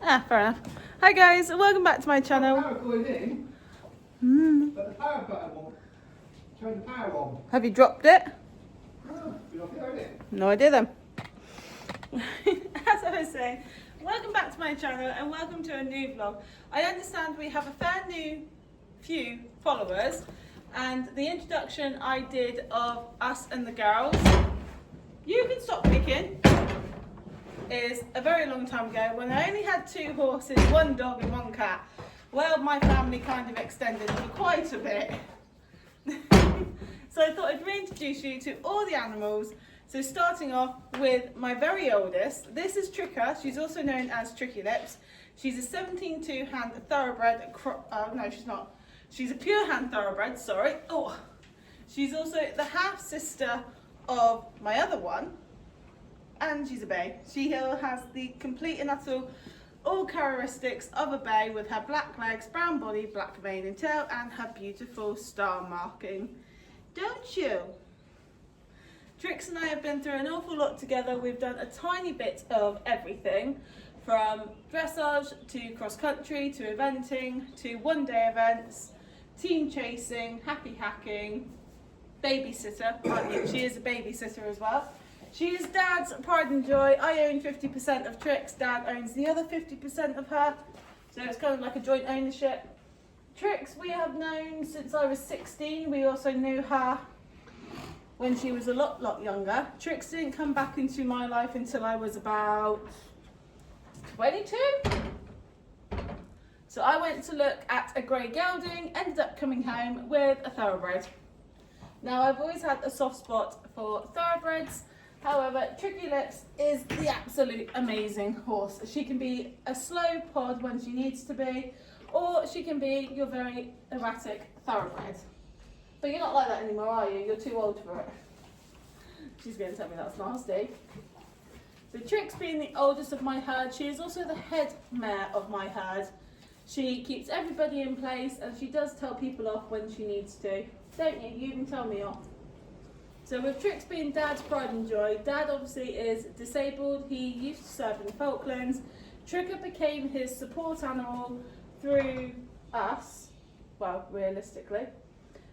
Ah, fair enough. Hi guys, welcome back to my channel. Power going in, but the power button won't turn the power on. Have you dropped it? Oh, you don't hear it? No idea then. As I was saying, welcome back to my channel and welcome to a new vlog. I understand we have a fair few followers, and the introduction I did of us and the girls, you can stop picking, is a very long time ago when I only had 2 horses, 1 dog and 1 cat. Well, my family kind of extended for quite a bit. So I thought I'd reintroduce you to all the animals. So starting off with my very oldest, this is Tricka. She's also known as Tricky Lips. She's a 17 hand thoroughbred, no she's not. She's a pure hand thoroughbred, sorry. Oh, she's also the half sister of my other one, and she's a bay. She has the complete and utter all characteristics of a bay, with her black legs, brown body, black mane and tail, and her beautiful star marking. Don't you? Trix and I have been through an awful lot together. We've done a tiny bit of everything, from dressage to cross country to eventing to 1-day events, team chasing, happy hacking, babysitter. She is a babysitter as well. She is Dad's pride and joy. I own 50% of Trix. Dad owns the other 50% of her. So it's kind of like a joint ownership. Trix we have known since I was 16. We also knew her when she was a lot younger. Trix didn't come back into my life until I was about 22. So I went to look at a grey gelding, ended up coming home with a thoroughbred. Now I've always had a soft spot for thoroughbreds. However, Tricky Lips is the absolute amazing horse. She can be a slow pod when she needs to be, or she can be your very erratic thoroughbred. But you're not like that anymore, are you? You're too old for it. She's going to tell me that's nasty. So Trix being the oldest of my herd, she is also the head mare of my herd. She keeps everybody in place, and she does tell people off when she needs to. Don't you? You even tell me off. So with Trix being Dad's pride and joy, Dad obviously is disabled. He used to serve in the Falklands. Tricka became his support animal through us, well, realistically.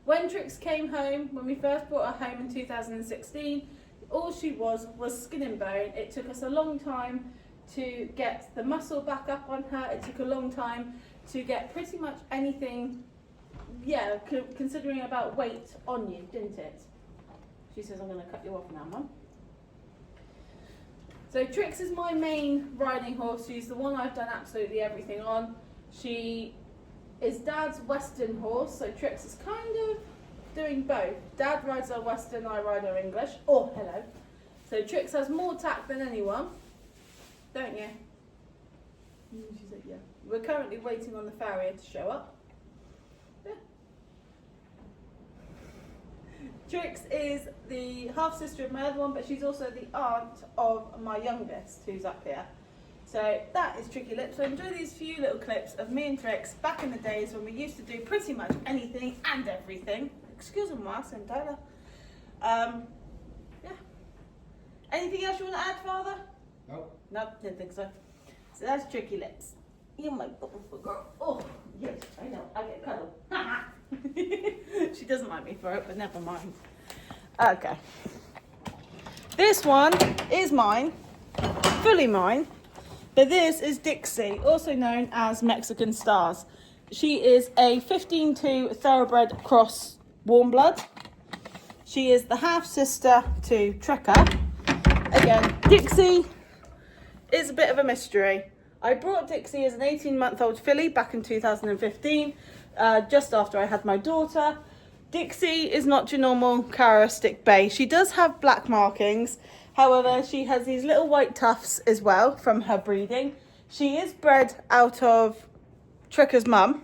When Trix came home, when we first brought her home in 2016, all she was skin and bone. It took us a long time to get the muscle back up on her. It took a long time to get pretty much anything, yeah, considering about weight on you, didn't it? She says, I'm going to cut you off now, Mum. So Trix is my main riding horse. She's the one I've done absolutely everything on. She is Dad's Western horse, so Trix is kind of doing both. Dad rides her Western, I ride her English. Oh, hello. So Trix has more tact than anyone, don't you? She said, yeah. We're currently waiting on the farrier to show up. Yeah. Trix is the half sister of my other one, but she's also the aunt of my youngest, who's up here. So that is Tricky Lips. So enjoy these few little clips of me and Trix back in the days when we used to do pretty much anything and everything. Excuse-moi, Santana. Yeah. Anything else you want to add, Father? No. No, didn't think so. So that's Tricky Lips. You're my beautiful girl. Oh, yes, I know. I get cuddled. She doesn't like me for it, but never mind. Okay. This one is mine, fully mine. But this is Dixie, also known as Mexican Stars. She is a 15-2 thoroughbred cross warm blood. She is the half sister to Tricka. Again, Dixie is a bit of a mystery. I brought Dixie as an 18-month-old filly back in 2015, just after I had my daughter. Dixie is not your normal characteristic bay. She does have black markings. However, she has these little white tufts as well from her breeding. She is bred out of Tricka's mum,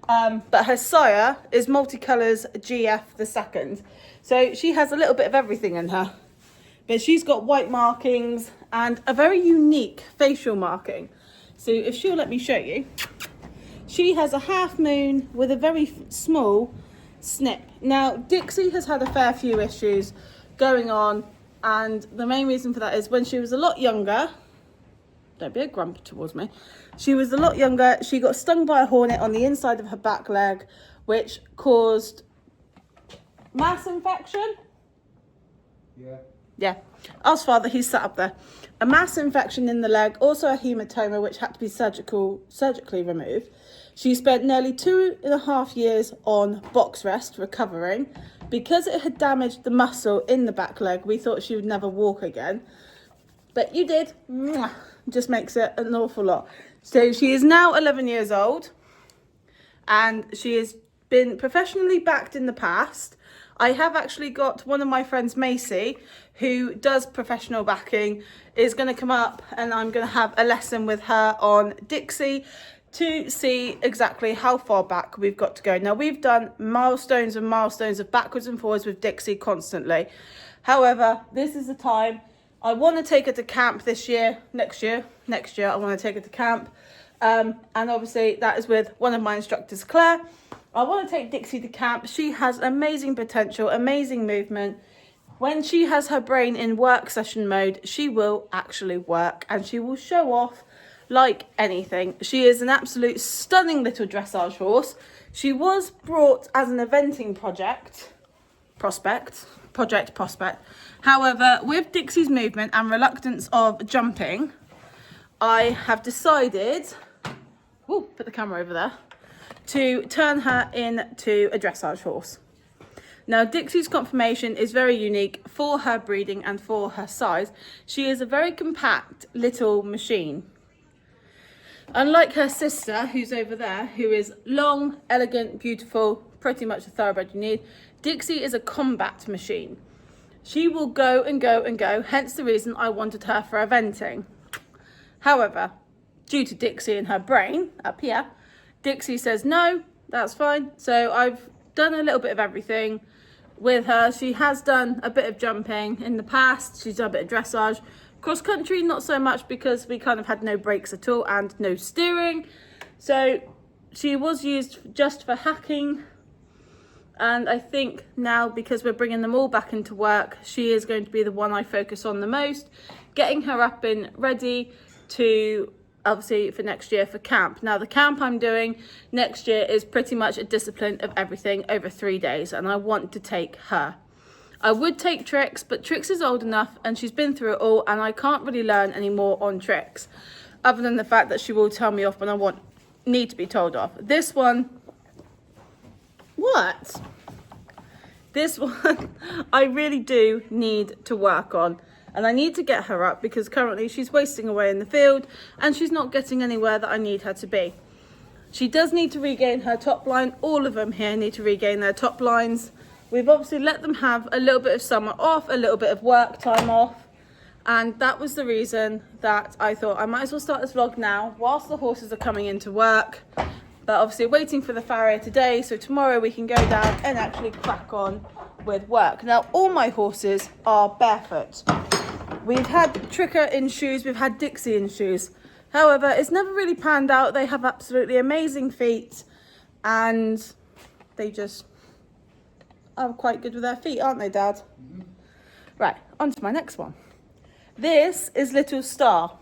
but her sire is Multicolours GF the second. So she has a little bit of everything in her. But she's got white markings and a very unique facial marking. So if she'll let me show you, she has a half moon with a very small snip. Now, Dixie has had a fair few issues going on, and the main reason for that is when she was a lot younger, Don't be a grump towards me. She was a lot younger. She got stung by a hornet on the inside of her back leg, which caused mass infection. Yeah. Yeah. Ask father, he's sat up there. A mass infection in the leg, also a hematoma, which had to be surgically removed. She spent nearly 2.5 years on box rest recovering. Because it had damaged the muscle in the back leg, we thought she would never walk again. But you did. Mwah. Just makes it an awful lot. So she is now 11 years old. And she has been professionally backed in the past. I have actually got one of my friends, Macy, who does professional backing, is going to come up and I'm going to have a lesson with her on Dixie to see exactly how far back we've got to go. Now, we've done milestones and milestones of backwards and forwards with Dixie constantly. However, this is the time. I want to take her to camp this year, next year I want to take her to camp. And obviously that is with one of my instructors, Claire. I want to take Dixie to camp. She has amazing potential, amazing movement. When she has her brain in work session mode, she will actually work and she will show off like anything. She is an absolute stunning little dressage horse. She was brought as an eventing prospect. However, with Dixie's movement and reluctance of jumping, I have decided, put the camera over there, to turn her into a dressage horse. Now, Dixie's conformation is very unique for her breeding and for her size. She is a very compact little machine. Unlike her sister, who's over there, who is long, elegant, beautiful, pretty much a thoroughbred you need, Dixie is a combat machine. She will go and go and go, hence the reason I wanted her for eventing. However, due to Dixie and her brain up here, Dixie says, no, that's fine. So I've done a little bit of everything with her. She has done a bit of jumping in the past. She's done a bit of dressage. Cross country, not so much because we kind of had no brakes at all and no steering. So she was used just for hacking. And I think now, because we're bringing them all back into work, she is going to be the one I focus on the most. Getting her up and ready to, obviously, for next year for camp. Now, the camp I'm doing next year is pretty much a discipline of everything over 3 days. And I want to take her. I would take Trix, but Trix is old enough and she's been through it all. And I can't really learn any more on Trix, other than the fact that she will tell me off when I need to be told off. This one... What? This one I really do need to work on, and I need to get her up because currently she's wasting away in the field and she's not getting anywhere that I need her to be. She does need to regain her top line. All of them here need to regain their top lines. We've obviously let them have a little bit of summer off, a little bit of work time off, and that was the reason that I thought I might as well start this vlog now whilst the horses are coming into work. But obviously waiting for the farrier today, so tomorrow we can go down and actually crack on with work. Now, all my horses are barefoot. We've had Tricker in shoes, we've had Dixie in shoes. However, it's never really panned out. They have absolutely amazing feet and they just are quite good with their feet, aren't they, Dad? Mm-hmm. Right, on to my next one. This is Little Star.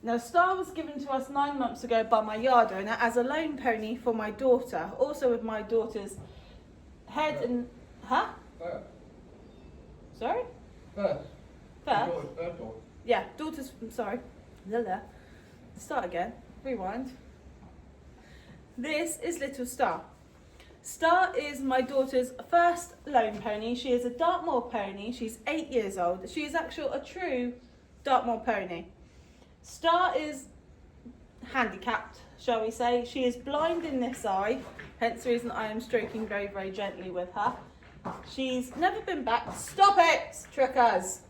Now, Star was given to us 9 months ago by my yard owner as a loan pony for my daughter, also with my daughter's head and... Huh? First. Sorry? First. First? First daughter. Yeah, daughter's... Sorry. Start again. Rewind. This is Little Star. Star is my daughter's first loan pony. She is a Dartmoor pony. She's 8 years old. She is actually a true Dartmoor pony. Star is handicapped, shall we say. She is blind in this eye, hence the reason I am stroking very, very gently with her. She's never been backed. Stop it, Trickers!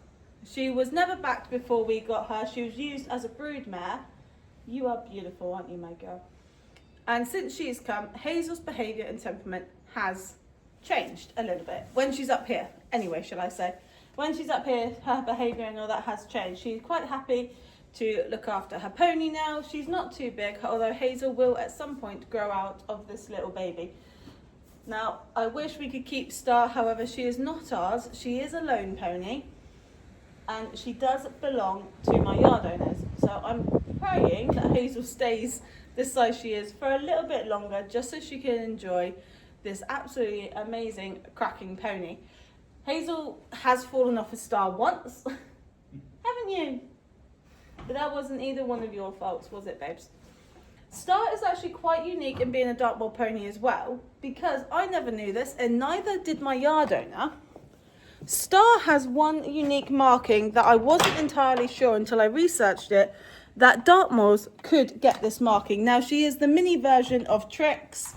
She was never backed before we got her. She was used as a brood mare. You are beautiful, aren't you, my girl? And since she's come, Hazel's behaviour and temperament has changed a little bit. When she's up here, anyway, shall I say. When she's up here, her behaviour and all that has changed. She's quite happy to look after her pony now. She's not too big, although Hazel will at some point grow out of this little baby. Now, I wish we could keep Star, however, she is not ours. She is a loan pony. and she does belong to my yard owners. So I'm praying that Hazel stays this size she is for a little bit longer, just so she can enjoy this absolutely amazing, cracking pony. Hazel has fallen off a Star once, haven't you? But that wasn't either one of your faults, was it, babes? Star is actually quite unique in being a Dartmoor pony as well, because I never knew this, and neither did my yard owner. Star has one unique marking that I wasn't entirely sure until I researched it, that Dartmoors could get this marking. Now, she is the mini version of Trix.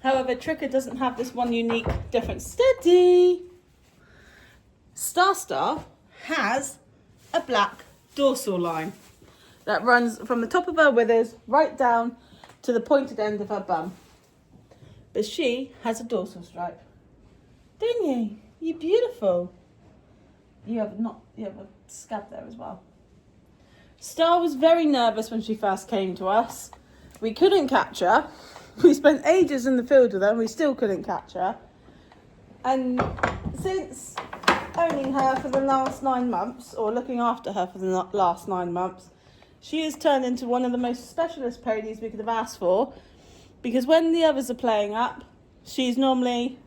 However, Tricker doesn't have this one unique difference. Steady! Star has a black dorsal line that runs from the top of her withers right down to the pointed end of her bum. But she has a dorsal stripe. Don't you? You're beautiful. You have a scab there as well. Star was very nervous when she first came to us. We couldn't catch her. We spent ages in the field with her and we still couldn't catch her. And since owning her for the last 9 months, or looking after her for the last 9 months, she has turned into one of the most specialist ponies we could have asked for, because when the others are playing up, she's normally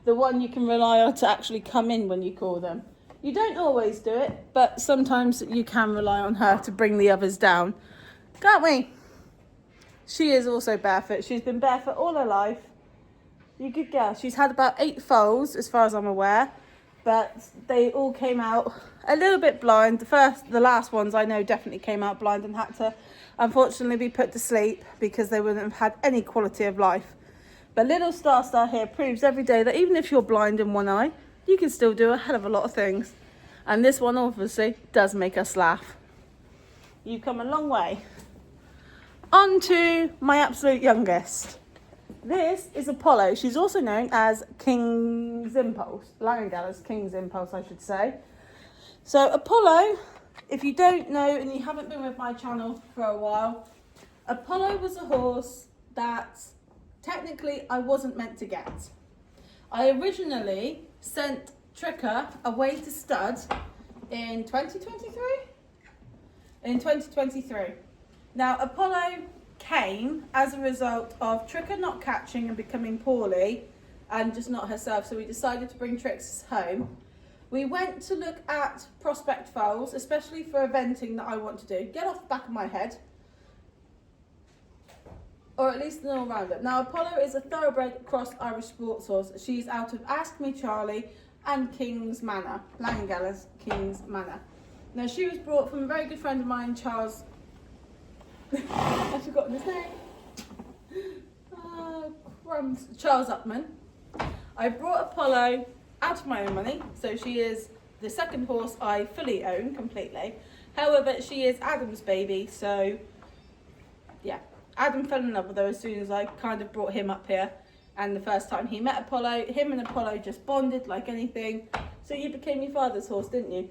the one you can rely on to actually come in when you call them. You don't always do it, but sometimes you can rely on her to bring the others down, can't we? She is also barefoot. She's been barefoot all her life. You good girl. She's had about 8 foals, as far as I'm aware, but they all came out a little bit blind. The last ones I know definitely came out blind and had to, unfortunately, be put to sleep because they wouldn't have had any quality of life. But little Star here proves every day that even if you're blind in one eye, you can still do a hell of a lot of things. And this one obviously does make us laugh. You've come a long way. On to my absolute youngest. This is Apollo. She's also known as King's Impulse. Langengeller's King's Impulse, I should say. So Apollo, if you don't know and you haven't been with my channel for a while, Apollo was a horse that technically I wasn't meant to get. I originally sent Tricker away to stud in 2023? In 2023. Now, Apollo came as a result of Tricker not catching and becoming poorly and just not herself, so we decided to bring Trix home. We went to look at prospect foals, especially for eventing that I want to do. Get off the back of my head. Or at least an all-rounder. Now, Apollo is a thoroughbred cross Irish sports horse. She's out of Ask Me Charlie and King's Manor, Langengeller's King's Manor. Now, she was brought from a very good friend of mine, Charles. I've forgotten his name. Crumbs. Charles Upman. I brought Apollo out of my own money, so she is the second horse I fully own completely. However, she is Adam's baby, so yeah. Adam fell in love with her as soon as I kind of brought him up here. And the first time he met Apollo, him and Apollo just bonded like anything. So you became your father's horse, didn't you?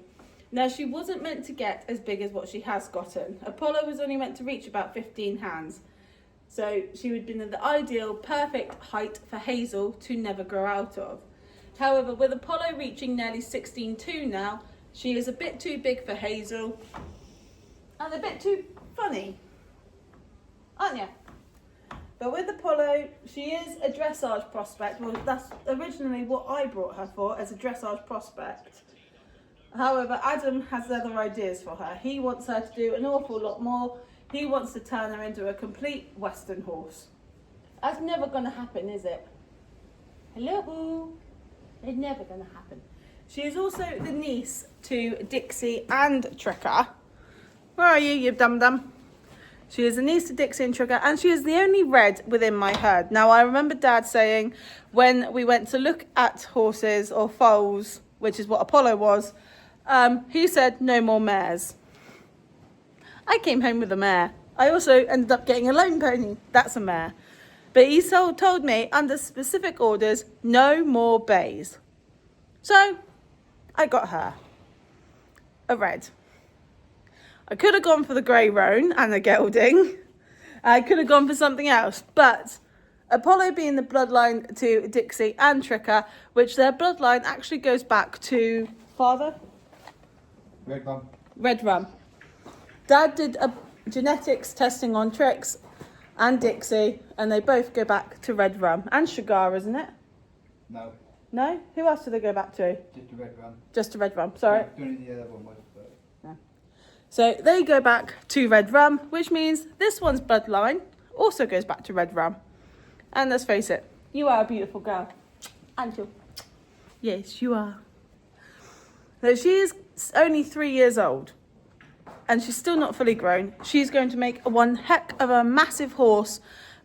Now, she wasn't meant to get as big as what she has gotten. Apollo was only meant to reach about 15 hands. So she would have been the ideal, perfect height for Hazel to never grow out of. However, with Apollo reaching nearly 16'2" now, she is a bit too big for Hazel. And a bit too funny. Aren't you? But with Apollo, she is a dressage prospect. Well, that's originally what I brought her for, as a dressage prospect. However, Adam has other ideas for her. He wants her to do an awful lot more. He wants to turn her into a complete Western horse. That's never going to happen, is it? Hello? It's never going to happen. She is also the niece to Dixie and Tricker. Where are you, you dum-dum? She is a niece to Dixie and Tricker, and she is the only red within my herd. Now, I remember Dad saying when we went to look at horses or foals, which is what Apollo was, he said no more mares. I came home with a mare. I also ended up getting a lone pony. That's a mare. But he told me, under specific orders, no more bays. So, I got her. A red. I could have gone for the grey roan and the gelding. I could have gone for something else. But Apollo being the bloodline to Dixie and Tricker, which their bloodline actually goes back to father. Red rum. Red rum. Dad did a genetics testing on Trix and Dixie, and they both go back to red rum. And sugar, isn't it? No, No? Who else do they go back to? just the red rum. Just to red rum, sorry. Don't need the other one, but So they go back to red rum, which means this one's bloodline also goes back to red rum. And let's face it, you are a beautiful girl. Aren't you? Yes, you are. So she is only 3 years old. And she's still not fully grown. She's going to make one heck of a massive horse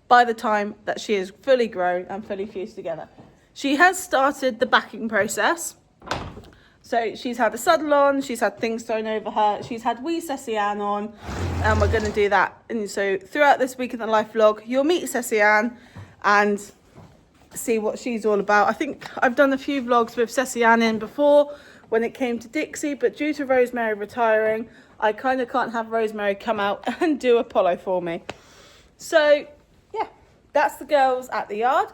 by the time that she is fully grown and fully fused together. She has started the backing process. So she's had a saddle on, she's had things thrown over her, she's had wee Ceci Ann on, and we're going to do that. And so throughout this Week in the Life vlog, you'll meet Ceci Ann and see what she's all about. I think I've done a few vlogs with Ceci Ann in before when it came to Dixie, but due to Rosemary retiring, I kind of can't have Rosemary come out and do Apollo for me. So yeah, that's the girls at the yard.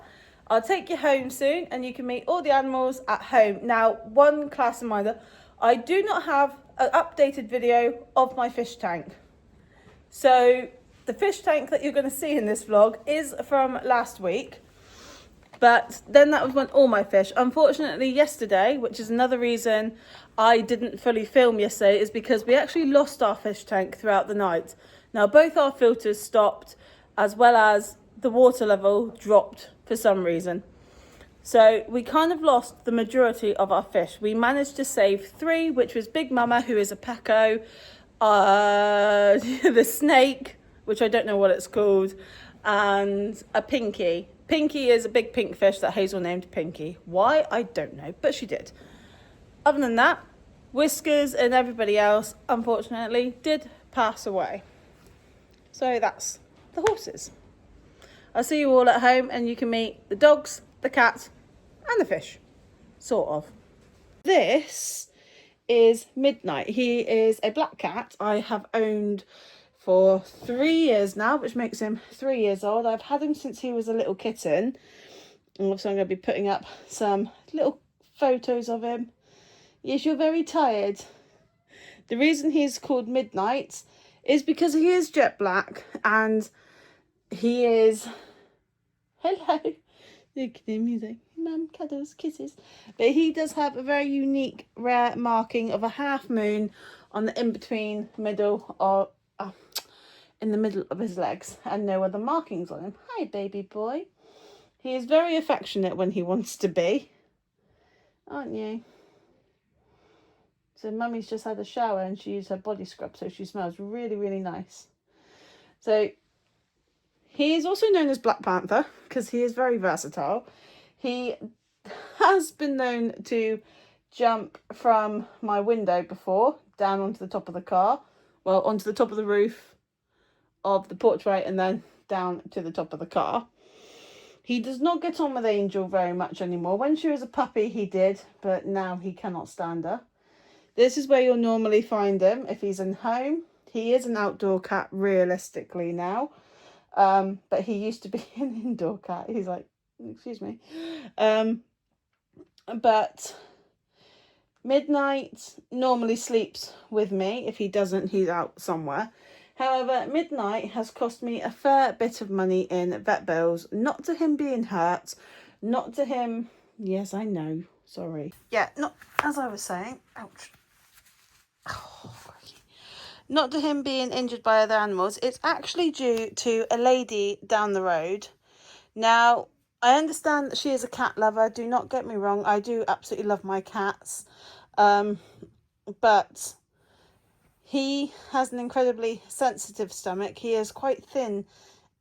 I'll take you home soon and you can meet all the animals at home. Now, one class reminder, I do not have an updated video of my fish tank. So the fish tank that you're going to see in this vlog is from last week. But then that was when all my fish, unfortunately yesterday, which is another reason I didn't fully film yesterday, is because we actually lost our fish tank throughout the night. Now, both our filters stopped, as well as the water level dropped for some reason. So we kind of lost the majority of our fish. We managed to save 3, which was Big Mama, who is a Pecco, the snake, which I don't know what it's called, and a Pinky. Pinky is a big pink fish that Hazel named Pinky. Why? I don't know, but she did. Other than that, Whiskers and everybody else, unfortunately, did pass away. So that's the horses. I'll see you all at home and you can meet the dogs, the cats, and the fish. Sort of. This is Midnight. He is a black cat I have owned for 3 years now, which makes him 3 years old. I've had him since he was a little kitten. And also I'm going to be putting up some little photos of him. Yes, you're very tired. The reason he's called Midnight is because he is jet black and he is... Hello. Look at him, he's like, Mum, cuddles, kisses. But he does have a very unique, rare marking of a half moon on the in-between middle of... in the middle of his legs, and no other markings on him. Hi, baby boy. He is very affectionate when he wants to be. Aren't you? So Mummy's just had a shower and she used her body scrub, so she smells really, really nice. So he is also known as Black Panther because he is very versatile. He has been known to jump from my window before down onto the top of the car. Well, onto the top of the roof of the portrait and then down to the top of the car. He does not get on with Angel very much anymore. When she was a puppy, he did, but now he cannot stand her. This is where you'll normally find him if he's in home. He is an outdoor cat realistically now, but he used to be an indoor cat. He's like, excuse me. But Midnight normally sleeps with me. If he doesn't, he's out somewhere. However, Midnight has cost me a fair bit of money in vet bills. Not to him being hurt, not to him... Yes, I know. Sorry. Yeah, not as I was saying. Ouch. Oh, not to him being injured by other animals. It's actually due to a lady down the road. Now, I understand that she is a cat lover. Do not get me wrong. I do absolutely love my cats. But... he has an incredibly sensitive stomach. He is quite thin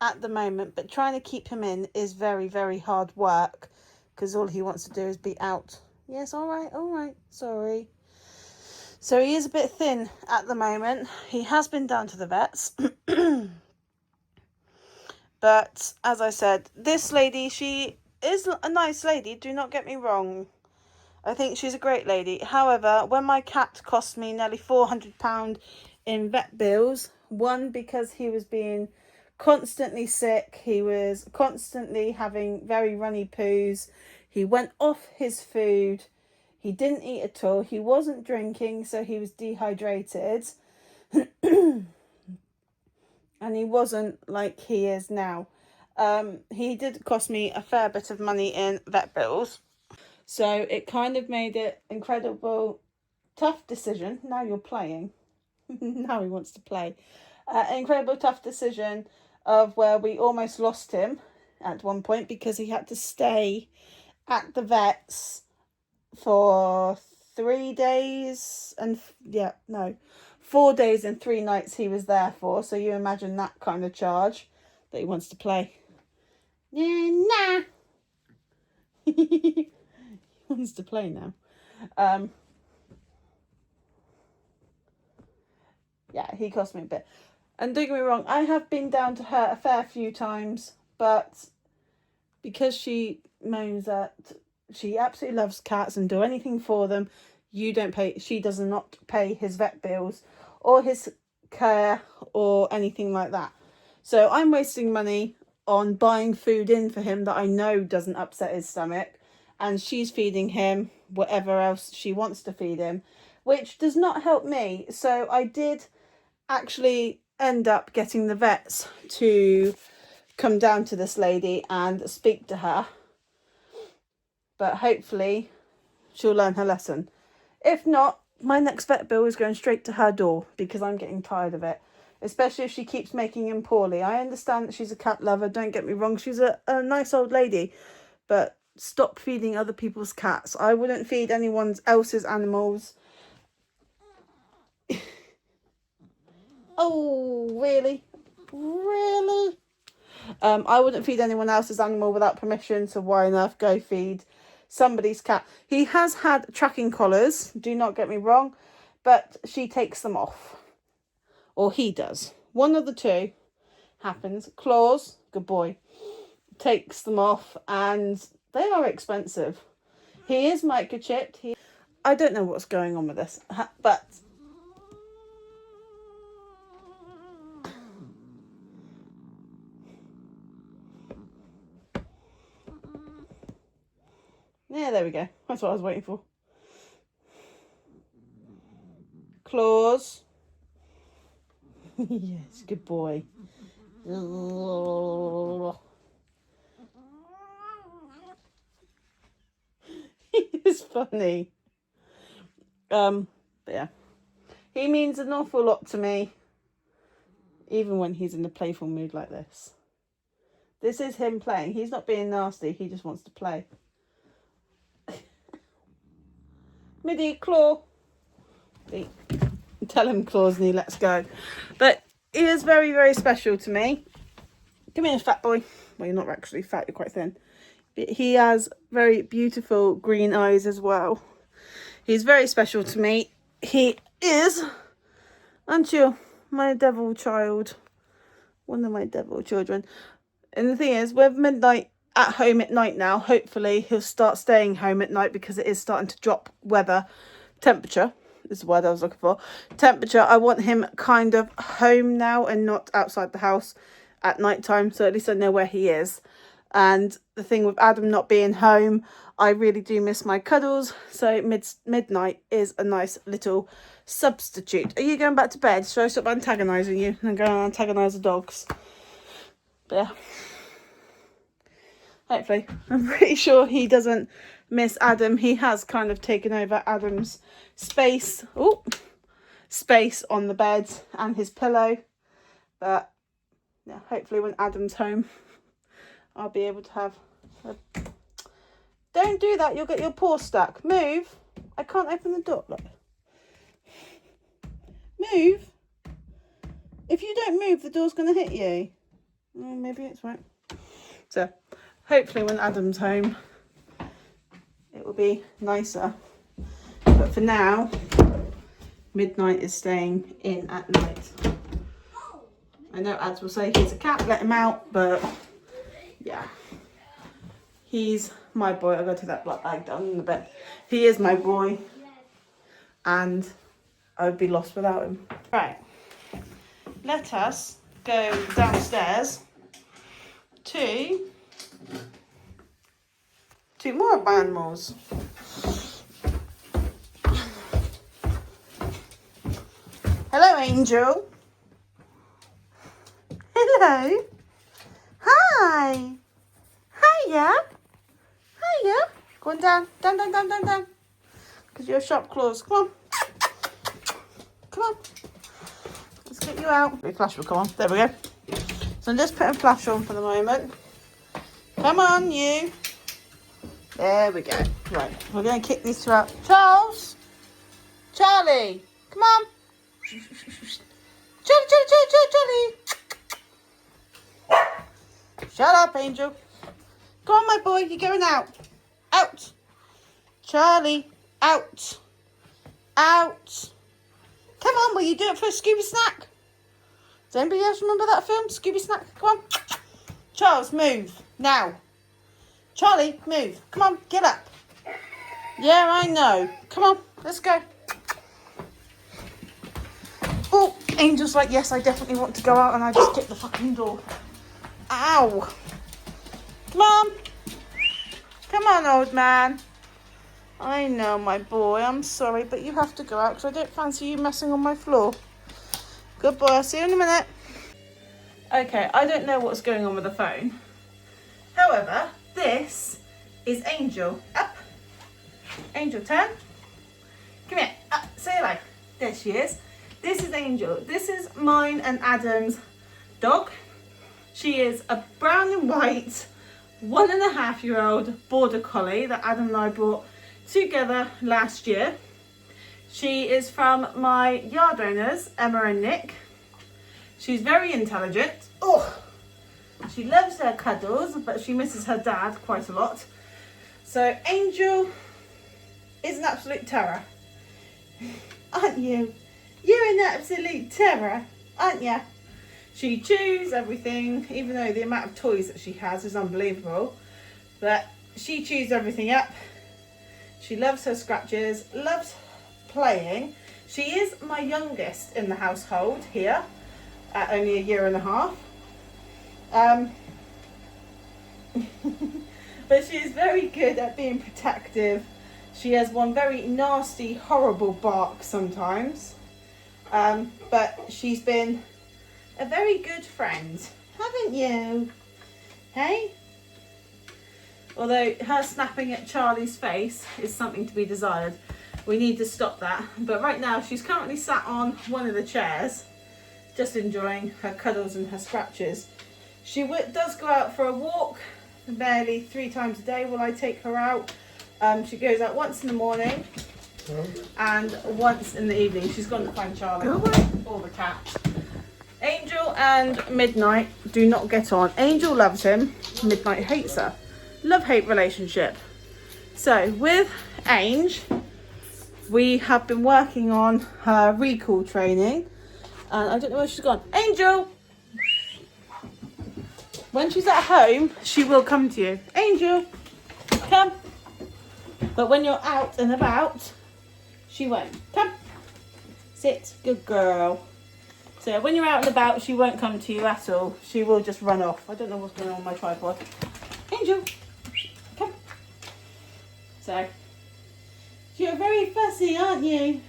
at the moment, but trying to keep him in is very, very hard work because all he wants to do is be out. Yes, all right, sorry. So he is a bit thin at the moment. He has been down to the vets. But as I said, this lady, she is a nice lady. Do not get me wrong. I think she's a great lady. However, when my cat cost me nearly £400 in vet bills, one, because he was being constantly sick, he was constantly having very runny poos, he went off his food, He didn't eat at all. He wasn't drinking, so he was dehydrated. And he wasn't like he is now. He did cost me a fair bit of money in vet bills. So it kind of made it incredible, tough decision. Now you're playing. Now he wants to play. Incredible tough decision of where we almost lost him at one point because he had to stay at the vet's for 3 days and 4 days and 3 nights he was there for. So you imagine that kind of charge that he wants to play. Nah. He wants to play now. Yeah, he cost me a bit. And don't get me wrong, I have been down to her a fair few times, but because she moans that she absolutely loves cats and do anything for them, she does not pay his vet bills or his care or anything like that. So I'm wasting money on buying food in for him that I know doesn't upset his stomach, and she's feeding him whatever else she wants to feed him, which does not help me. So I did actually end up getting the vets to come down to this lady and speak to her, but hopefully she'll learn her lesson. If not, my next vet bill is going straight to her door because I'm getting tired of it, especially if she keeps making him poorly. I understand that she's a cat lover, don't get me wrong, she's a nice old lady, but stop feeding other people's cats. I wouldn't feed anyone else's animals. Oh, really? Really? I wouldn't feed anyone else's animal without permission, so why on earth go feed somebody's cat? He has had tracking collars, do not get me wrong, but she takes them off. Or he does. One of the two happens. Claus, good boy, takes them off, and they are expensive. He is microchipped. I don't know what's going on with this, but yeah, there we go. That's what I was waiting for. Claus. Yes, good boy. It's funny. But yeah. He means an awful lot to me, even when he's in a playful mood like this. This is him playing. He's not being nasty. He just wants to play. Middy, claw. Tell him claws and he lets go. But he is very, very special to me. Come here, fat boy. Well, you're not actually fat, you're quite thin. But he has very beautiful green eyes as well. He's very special to me. He is, aren't you, my devil child? One of my devil children. And the thing is, with Midnight at home at night now, hopefully he'll start staying home at night because it is starting to drop temperature is the word I was looking for. Temperature. I want him kind of home now and not outside the house at night time, so at least I know where he is. And the thing with Adam not being home, I really do miss my cuddles, so Midnight is a nice little substitute. Are you going back to bed? Should I stop antagonising you and go and antagonise the dogs? But yeah. Hopefully. I'm pretty sure he doesn't miss Adam. He has kind of taken over Adam's space on the bed and his pillow. But yeah, hopefully when Adam's home, I'll be able to have Don't do that, you'll get your paw stuck. Move. I can't open the door. Look. Move. If you don't move, the door's going to hit you. Oh, maybe it's right. So, hopefully when Adam's home, it will be nicer. But for now, Midnight is staying in at night. I know Ads will say he's a cat, let him out, but yeah. He's my boy. I've got to take that black bag down in the bed. He is my boy. And I would be lost without him. Right. Let us go downstairs to more of my animals. Hello, Angel. Hello. Hi. Hiya. Hiya. Go on down. Down. Because you have sharp claws. Come on. Come on. Let's get you out. Flash will come on. There we go. So I'm just putting Flash on for the moment. Come on, you. There we go. Right. We're going to kick these two out. Charles. Charlie. Come on. Charlie. Shut up, Angel. Go on, my boy. You're going out. Out. Charlie. Out. Out. Come on, will you do it for a Scooby Snack? Does anybody else remember that film? Scooby Snack? Come on. Charles, move. Now. Charlie, move. Come on, get up. Yeah, I know. Come on, let's go. Oh, Angel's like, yes, I definitely want to go out, and I just kicked the fucking door. Ow. Come on. Come on, old man. I know, my boy. I'm sorry, but you have to go out because I don't fancy you messing on my floor. Good boy. I'll see you in a minute. Okay, I don't know what's going on with the phone. However, this is Angel. Up. Angel, turn. Come here. Up. Say hello. There she is. This is Angel. This is mine and Adam's dog. She is a brown and white 1.5-year-old border collie that Adam and I brought together last year. She is from my yard owners, Emma and Nick. She's very intelligent. Oh, she loves her cuddles, but she misses her dad quite a lot. So Angel is an absolute terror. Aren't you? You're an absolute terror, aren't you? She chews everything, even though the amount of toys that she has is unbelievable. But she chews everything up. She loves her scratches, loves playing. She is my youngest in the household here, at only 1.5 years. But she is very good at being protective. She has one very nasty, horrible bark sometimes. But she's been a very good friend, haven't you? Hey? Although her snapping at Charlie's face is something to be desired. We need to stop that. But right now she's currently sat on one of the chairs, just enjoying her cuddles and her scratches. She does go out for a walk, barely 3 times a day will I take her out. She goes out once in the morning and once in the evening. She's gone to find Charlie or the cat. Angel and Midnight do not get on. Angel loves him, Midnight hates her. Love-hate relationship. So with Ange, we have been working on her recall training, and I don't know where she's gone. Angel! When she's at home, she will come to you. Angel, come. But when you're out and about, she won't. Come. Sit. Good girl. So when you're out and about, she won't come to you at all. She will just run off. I don't know what's going on with my tripod. Angel, come. So, you're very fussy, aren't you?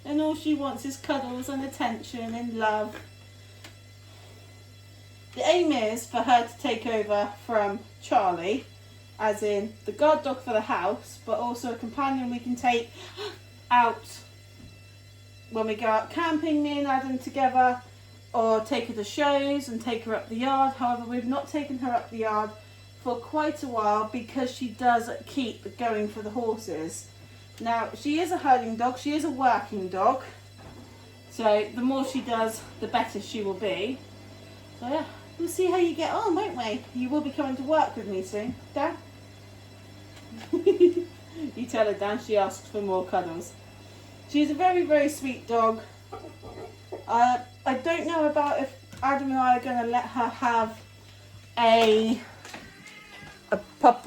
And all she wants is cuddles and attention and love. The aim is for her to take over from Charlie, as in the guard dog for the house, but also a companion we can take out when we go out camping, me and Adam together, or take her to shows and take her up the yard. However, we've not taken her up the yard for quite a while because she does keep going for the horses. Now, she is a herding dog, she is a working dog, so the more she does, the better she will be. So yeah, we'll see how you get on, won't we? You will be coming to work with me soon, Dan? You tell her, Dan, she asks for more cuddles. She's a very, very sweet dog. I don't know about if Adam and I are going to let her have a pup.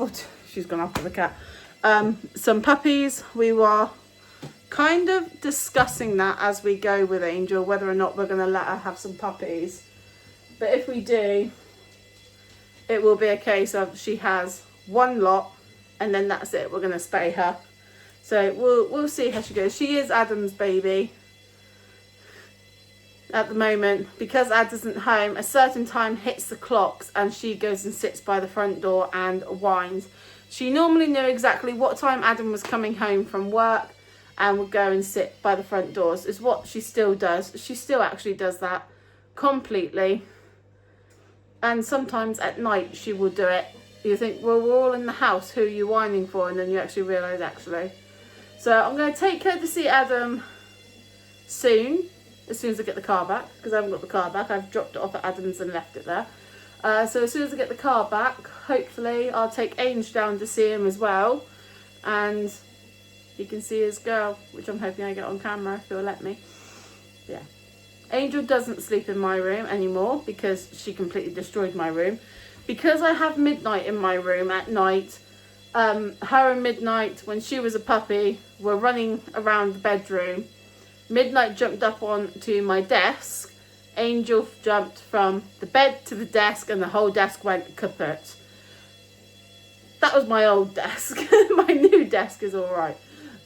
She's gone after the cat. Some puppies. We were kind of discussing that as we go with Angel, whether or not we're going to let her have some puppies. But if we do, it will be a case of she has one lot and then that's it. We're going to spay her. So we'll see how she goes. She is Adam's baby. at the moment, because Ad isn't home, a certain time hits the clocks and she goes and sits by the front door and whines. She normally knew exactly what time Adam was coming home from work and would go and sit by the front doors, is what she still does. She still actually does that completely. And sometimes at night she will do it. You think, well, we're all in the house, who are you whining for? And then you actually realise, actually. So I'm going to take her to see Adam soon, as soon as I get the car back, because I haven't got the car back. I've dropped it off at Adam's and left it there. So as soon as I get the car back, hopefully I'll take Ange down to see him as well. And he can see his girl, which I'm hoping I get on camera if he'll let me. Yeah. Angel doesn't sleep in my room anymore because she completely destroyed my room. Because I have Midnight in my room at night, her and Midnight, when she was a puppy, were running around the bedroom. Midnight jumped up onto my desk. Angel jumped from the bed to the desk and the whole desk went kaput. That was my old desk. My new desk is alright.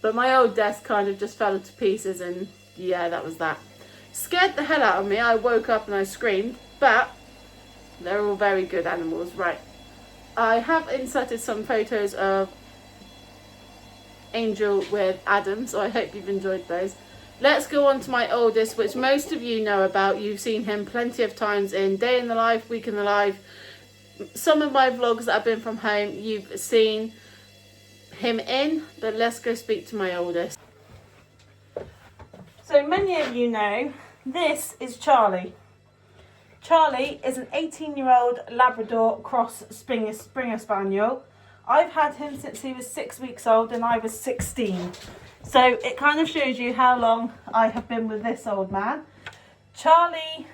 But my old desk kind of just fell to pieces and yeah, that was that. Scared the hell out of me. I woke up and I screamed, but they're all very good animals. Right. I have inserted some photos of Angel with Adam, so I hope you've enjoyed those. Let's go on to my oldest, which most of you know about. You've seen him plenty of times in Day in the Life, Week in the Life. Some of my vlogs that have been from home, you've seen him in, but let's go speak to my oldest. So many of you know, this is Charlie. Charlie is an 18-year-old Labrador cross Springer Spaniel. I've had him since he was 6 weeks old and I was 16. So it kind of shows you how long I have been with this old man. Charlie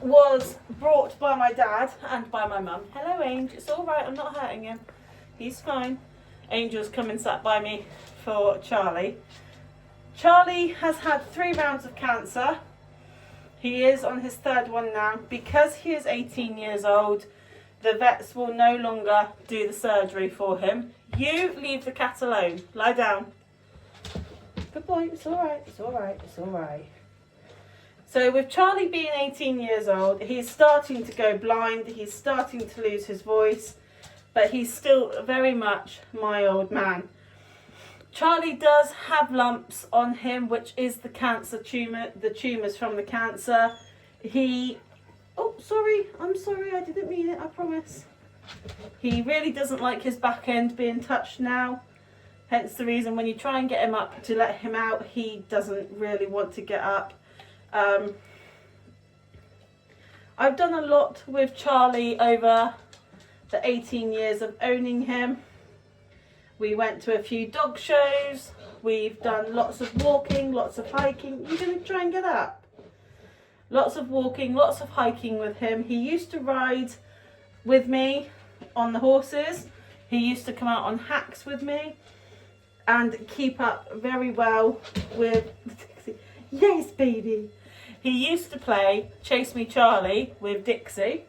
was brought by my dad and by my mum. Hello, Angel. It's all right. I'm not hurting him. He's fine. Angel's come and sat by me for Charlie. Charlie has had 3 rounds of cancer. He is on his 3rd one now. Because he is 18 years old, the vets will no longer do the surgery for him. You leave the cat alone. Lie down. Good boy. It's all right. It's all right. It's all right. So with Charlie being 18 years old, he's starting to go blind. He's starting to lose his voice. But he's still very much my old man. Charlie does have lumps on him, which is the cancer tumour, the tumours from the cancer. Oh, sorry, I'm sorry, I didn't mean it, I promise. He really doesn't like his back end being touched now. Hence the reason when you try and get him up to let him out, he doesn't really want to get up. I've done a lot with Charlie over the 18 years of owning him. We went to a few dog shows. We've done lots of walking, lots of hiking. You're going to try and get up? Lots of walking, lots of hiking with him. He used to ride with me on the horses. He used to come out on hacks with me and keep up very well with... Yes, baby. He used to play Chase Me Charlie with Dixie.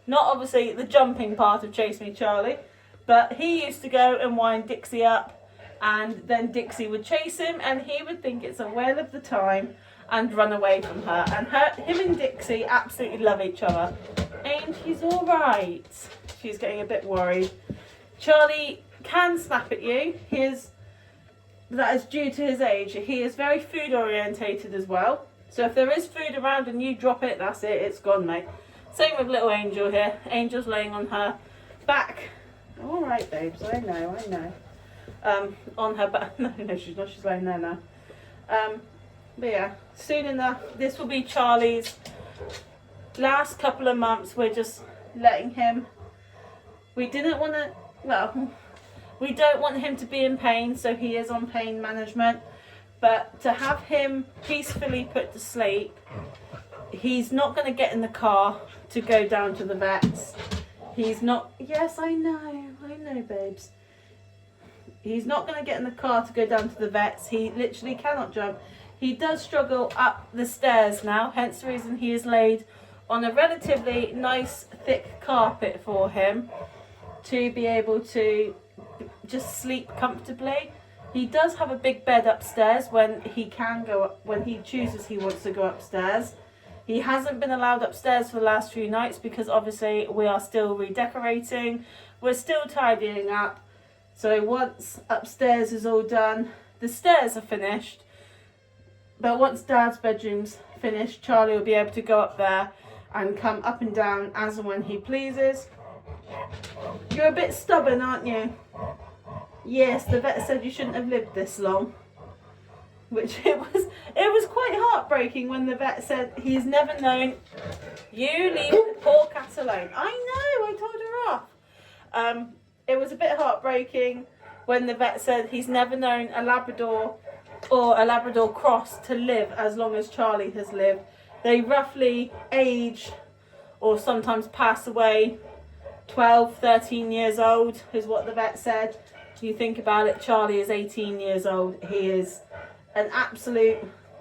Not obviously the jumping part of Chase Me Charlie, but he used to go and wind Dixie up, and then Dixie would chase him and he would think it's a whale of the time and run away from her. And him and Dixie absolutely love each other. And he's all right. She's getting a bit worried. Charlie can snap at you. That is due to his age. He is very food orientated as well. So if there is food around and you drop it, that's it. It's gone, mate. Same with little Angel here. Angel's laying on her back. All right, babes. I know. On her back. No, she's not. She's laying there now. But yeah, soon enough, this will be Charlie's last couple of months. We're just letting him. We don't want him to be in pain, so he is on pain management. But to have him peacefully put to sleep, he's not going to get in the car to go down to the vets. He's not. Yes, I know, babes. He's not going to get in the car to go down to the vets. He literally cannot jump. He does struggle up the stairs now, hence the reason he is laid on a relatively nice thick carpet for him to be able to just sleep comfortably. He does have a big bed upstairs when he can go up, when he chooses he wants to go upstairs. He hasn't been allowed upstairs for the last few nights because obviously we are still redecorating. We're still tidying up. So once upstairs is all done, the stairs are finished. But once Dad's bedroom's finished, Charlie will be able to go up there and come up and down as and when he pleases. You're a bit stubborn, aren't you? Yes, the vet said you shouldn't have lived this long. Which it was quite heartbreaking when the vet said he's never known. You leave the poor cat alone. I know, I told her off. It was a bit heartbreaking when the vet said he's never known a Labrador or a Labrador cross to live as long as Charlie has lived. They roughly age or sometimes pass away 12, 13 years old is what the vet said. If you think about it, Charlie is 18 years old. He is an absolute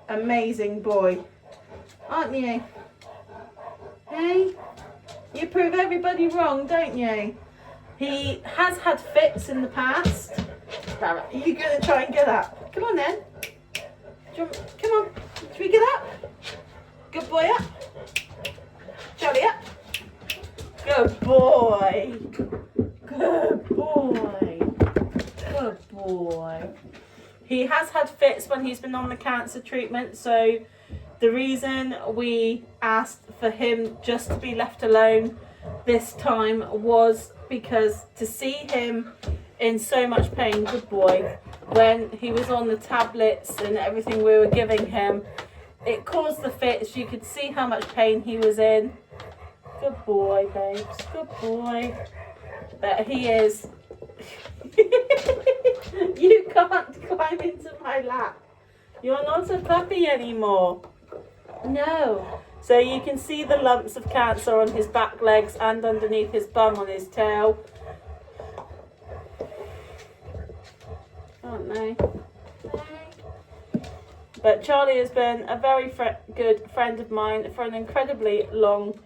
amazing boy, aren't you? Hey, you prove everybody wrong, don't you? He has had fits in the past. Are you gonna try and get up? Come on then. Come on. Should we get up? Good boy, up. Charlie, up. Good boy. Good boy. Good boy. He has had fits when he's been on the cancer treatment, so the reason we asked for him just to be left alone this time was because to see him in so much pain, good boy, when he was on the tablets and everything we were giving him, it caused the fits. You could see how much pain he was in. Good boy, babes, good boy. But he is... You can't climb into my lap. You're not a puppy anymore. No. So you can see the lumps of cancer on his back legs and underneath his bum on his tail. Aren't they? But Charlie has been a very good friend of mine for an incredibly long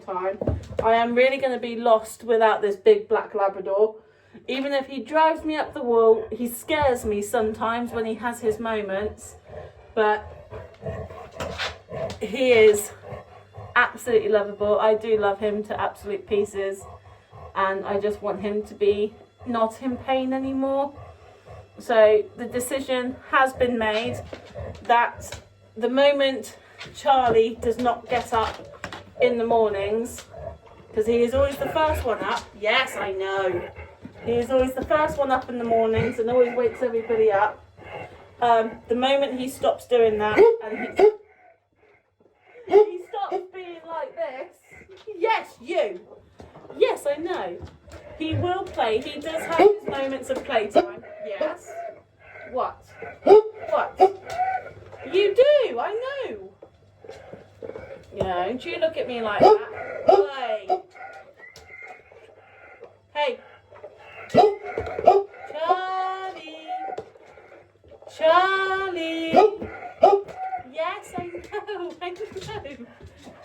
time. I am really going to be lost without this big black Labrador. Even if he drives me up the wall, he scares me sometimes when he has his moments. But he is absolutely lovable. I do love him to absolute pieces. And I just want him to be not in pain anymore. So the decision has been made that the moment Charlie does not get up in the mornings, because he is always the first one up. Yes, I know. He is always the first one up in the mornings and always wakes everybody up. The moment he stops doing that and he stops being like this. Yes, you. Yes, I know. He will play. He does have his moments of playtime. Yes. What? What? You do. I know. You know, don't you look at me like that. Play. Hey. Charlie. Yes, I know. I know.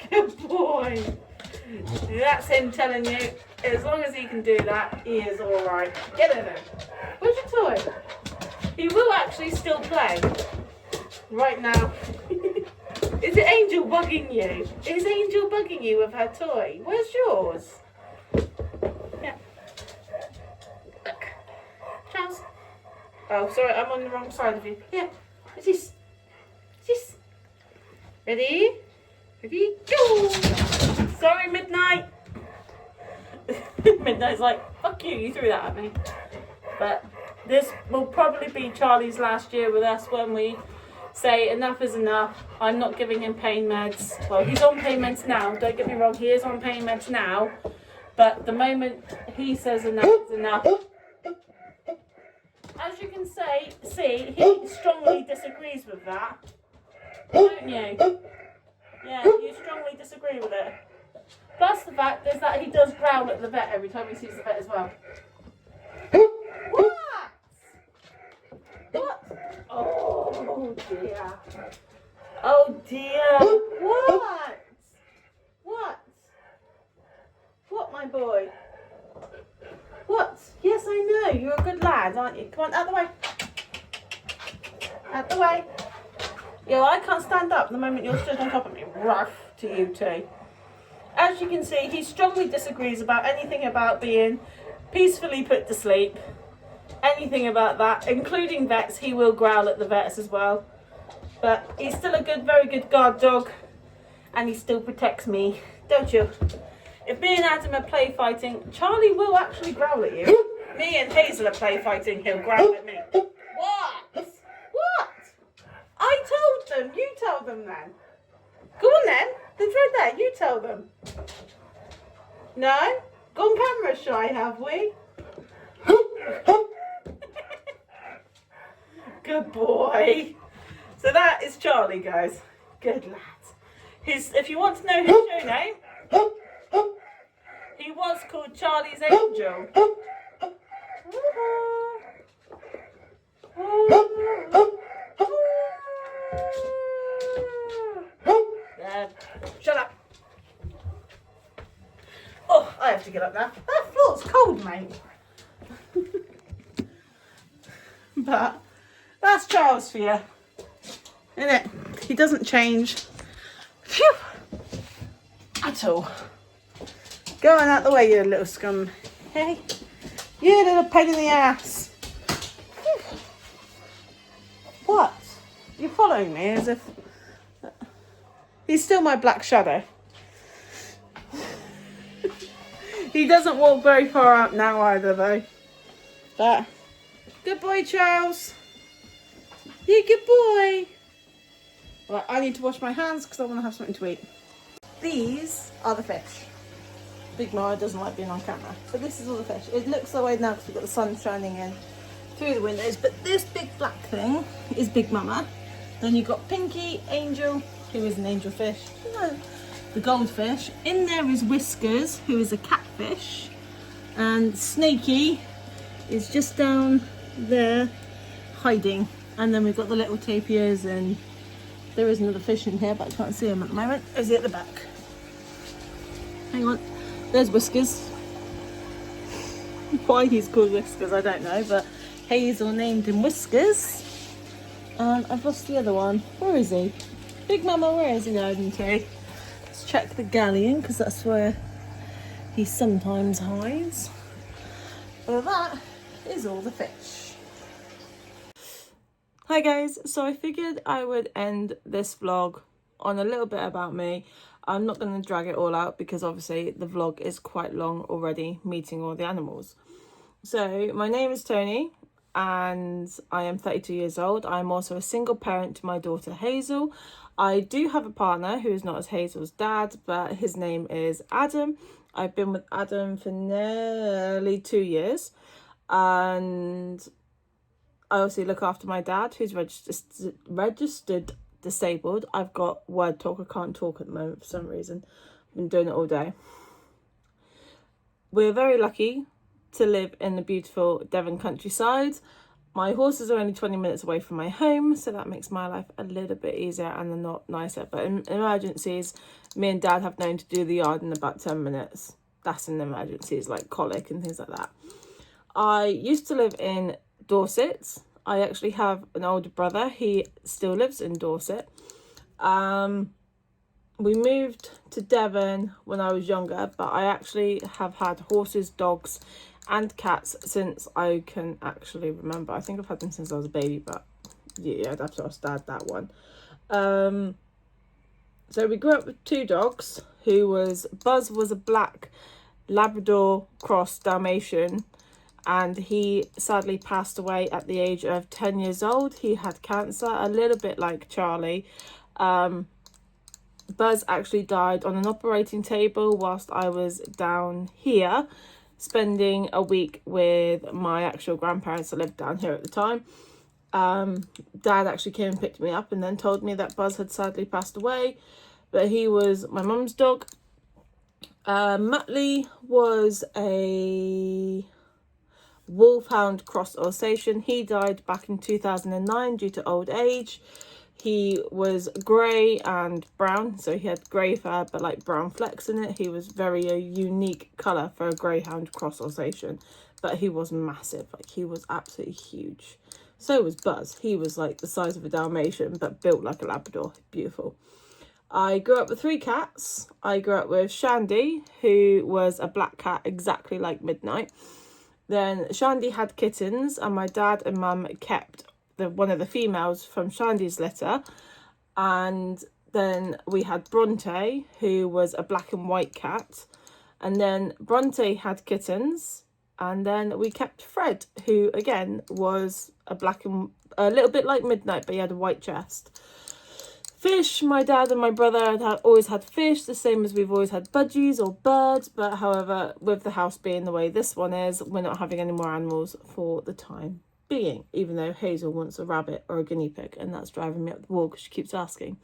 Good boy. That's him telling you, as long as he can do that, he is alright. Get in there. Where's your toy? He will actually still play. Right now. Is it Angel bugging you? Is Angel bugging you with her toy? Where's yours? Yeah. Look. Charles. Oh, sorry, I'm on the wrong side of you. Yeah. What's this? What's this? Ready? Ready? Go! Sorry, Midnight. Midnight's like, fuck you, you threw that at me. But this will probably be Charlie's last year with us when we say enough is enough. I'm not giving him pain meds. Well, he's on pain meds now, don't get me wrong, he is on pain meds now. But the moment he says enough is enough. As you can see, he strongly disagrees with that. Don't you? Yeah, you strongly disagree with it. Plus the fact is that he does growl at the vet every time he sees the vet as well. What? What? Oh dear. Oh dear. What? What? What, my boy? What? Yes, I know. You're a good lad, aren't you? Come on, out of the way. Out the way. Yo, I can't stand up the moment you're stood on top of me. Ruff to you too. As you can see, he strongly disagrees about anything about being peacefully put to sleep. Anything about that, including vets. He will growl at the vets as well. But he's still a good, very good guard dog. And he still protects me. Don't you? If me and Adam are play fighting, Charlie will actually growl at you. Me and Hazel are play fighting, he'll growl at me. What? What? I told them. You tell them then. Go on then. They're right there. You tell them. No? Gone camera shy, have we? Good boy. So that is Charlie, guys. Good lad. If you want to know his show name, he was called Charlie's Angel. Shut up. Oh, I have to get up now. That floor's cold, mate. But that's Charles for you. Isn't it? He doesn't change. Phew. At all. Going out the way, you little scum. Hey, you little pain in the ass. Phew. What? You're following me as if... He's still my black shadow. He doesn't walk very far out now either, though. But, good boy, Charles. You good boy. Right, I need to wash my hands because I want to have something to eat. These are the fish. Big Mara doesn't like being on camera. So this is all the fish. It looks that way now because we've got the sun shining in through the windows. But this big black thing is Big Mama. Then you've got Pinky, Angel, who is an angelfish. No, the goldfish. In there is Whiskers, who is a catfish. And Snaky is just down there hiding. And then we've got the little tapirs, and there is another fish in here, but I can't see him at the moment. Is he at the back? Hang on. There's Whiskers. Why he's called Whiskers, I don't know, but Hazel named him Whiskers. And I've lost the other one. Where is he? Big Mama, where is he hiding to? Let's check the galleon, because that's where he sometimes hides. Well, that is all the fish. Hi guys, so I figured I would end this vlog on a little bit about me. I'm not going to drag it all out because obviously the vlog is quite long already, meeting all the animals. So my name is Tony and I am 32 years old. I'm also a single parent to my daughter Hazel. I do have a partner who is not as Hazel's dad, but his name is Adam. I've been with Adam for nearly 2 years, and I also look after my dad, who's registered disabled. I've got word talk. I can't talk at the moment for some reason. I've been doing it all day. We're very lucky to live in the beautiful Devon countryside. My horses are only 20 minutes away from my home, so that makes my life a little bit easier and a lot nicer. But in emergencies, me and Dad have known to do the yard in about 10 minutes. That's in emergencies, like colic and things like that. I used to live in Dorset. I actually have an older brother. He still lives in Dorset. We moved to Devon when I was younger, but I actually have had horses, dogs and cats since I can actually remember. I think I've had them since I was a baby, but yeah, I'd have to ask Dad that one. So we grew up with 2 dogs. Buzz was a black Labrador cross Dalmatian, and he sadly passed away at the age of 10 years old. He had cancer, a little bit like Charlie. Buzz actually died on an operating table whilst I was down here spending a week with my actual grandparents that lived down here at the time. Dad actually came and picked me up and then told me that Buzz had sadly passed away, but he was my mum's dog. Muttley was a Wolfhound cross Alsatian. He died back in 2009 due to old age. He was grey and brown, so he had grey fur but like brown flecks in it. He was a unique colour for a greyhound cross Alsatian, but he was massive. Like, he was absolutely huge. So was Buzz. He was like the size of a Dalmatian, but built like a Labrador. Beautiful. I grew up with 3 cats. I grew up with Shandy, who was a black cat exactly like Midnight. Then Shandy had kittens, and my dad and mum kept one of the females from Shandy's litter. And then we had Bronte, who was a black and white cat. And then Bronte had kittens. And then we kept Fred, who again was a little bit like Midnight, but he had a white chest. Fish, my dad and my brother had always had fish, the same as we've always had budgies or birds. But however, with the house being the way this one is, we're not having any more animals for the time being, even though Hazel wants a rabbit or a guinea pig, and that's driving me up the wall because she keeps asking.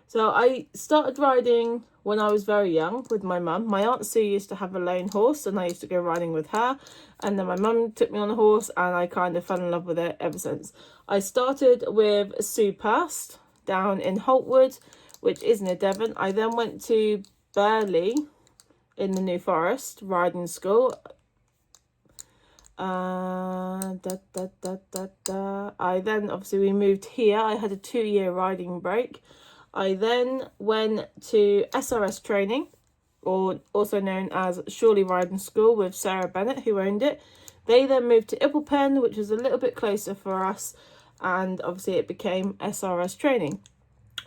So I started riding when I was very young with my mum. My Aunt Sue used to have a lone horse, and I used to go riding with her. And then my mum took me on a horse, and I kind of fell in love with it ever since. I started with Sue Past down in Holtwood, which is near Devon. I then went to Burley in the New Forest riding school. I then, obviously we moved here. I had a 2-year riding break. I then went to SRS training, or also known as Shorley Riding School, with Sarah Bennett, who owned it. They then moved to Ipplepen, which was a little bit closer for us, and obviously it became SRS training.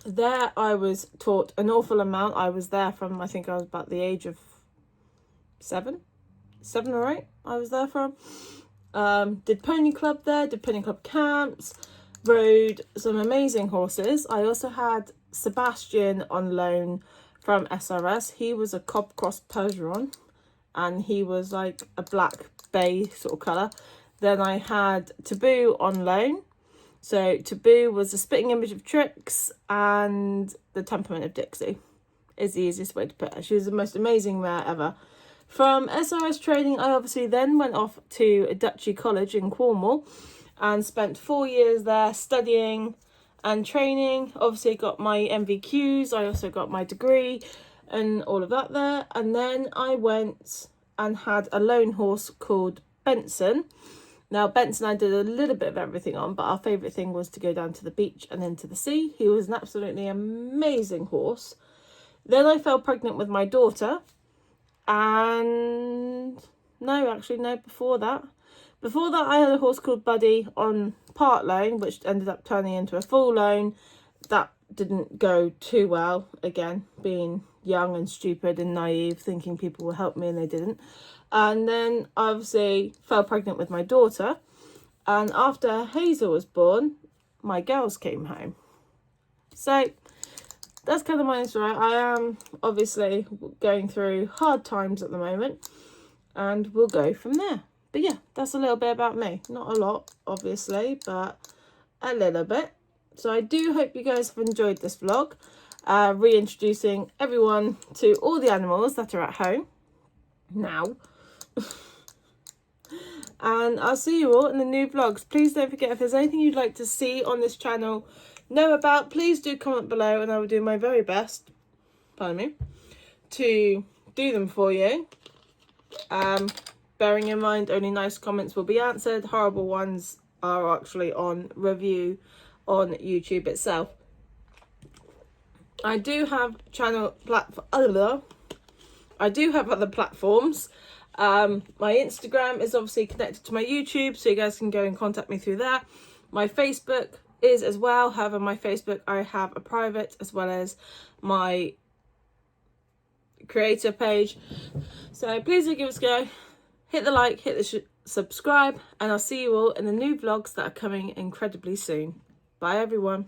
There I was taught an awful amount. I was there from, I think I was about the age of 7 or 8 I was there from. Did pony club there, did pony club camps, rode some amazing horses. I also had Sebastian on loan from SRS. He was a Cobb Cross Percheron, and he was like a black bay sort of colour. Then I had Taboo on loan. So Taboo was the spitting image of Trix, and the temperament of Dixie is the easiest way to put her. She was the most amazing mare ever. From SRS training, I obviously then went off to Duchy College in Cornwall and spent 4 years there studying and training. Obviously got my MVQs. I also got my degree and all of that there. And then I went and had a lone horse called Benson. Now, Benson I did a little bit of everything on, but our favourite thing was to go down to the beach and then to the sea. He was an absolutely amazing horse. Then I fell pregnant with my daughter. And before that I had a horse called Buddy on part loan, which ended up turning into a full loan. That didn't go too well, again, being young and stupid and naive, thinking people will help me, and they didn't. And then I obviously fell pregnant with my daughter, and after Hazel was born, my girls came home. So that's kind of my story. I am obviously going through hard times at the moment, and we'll go from there. But yeah, that's a little bit about me. Not a lot, obviously, but a little bit. So I do hope you guys have enjoyed this vlog, reintroducing everyone to all the animals that are at home now. And I'll see you all in the new vlogs. Please don't forget, if there's anything you'd like to see on this channel, know about, please do comment below, and I will do my very best, pardon me, to do them for you. Bearing in mind, only nice comments will be answered. Horrible ones are actually on review on YouTube itself. I do have other platforms. My Instagram is obviously connected to my YouTube, so you guys can go and contact me through there. My Facebook is as well. However, my Facebook, I have a private as well as my creator page. So please do give us a go. Hit the like, hit the subscribe, and I'll see you all in the new vlogs that are coming incredibly soon. Bye everyone.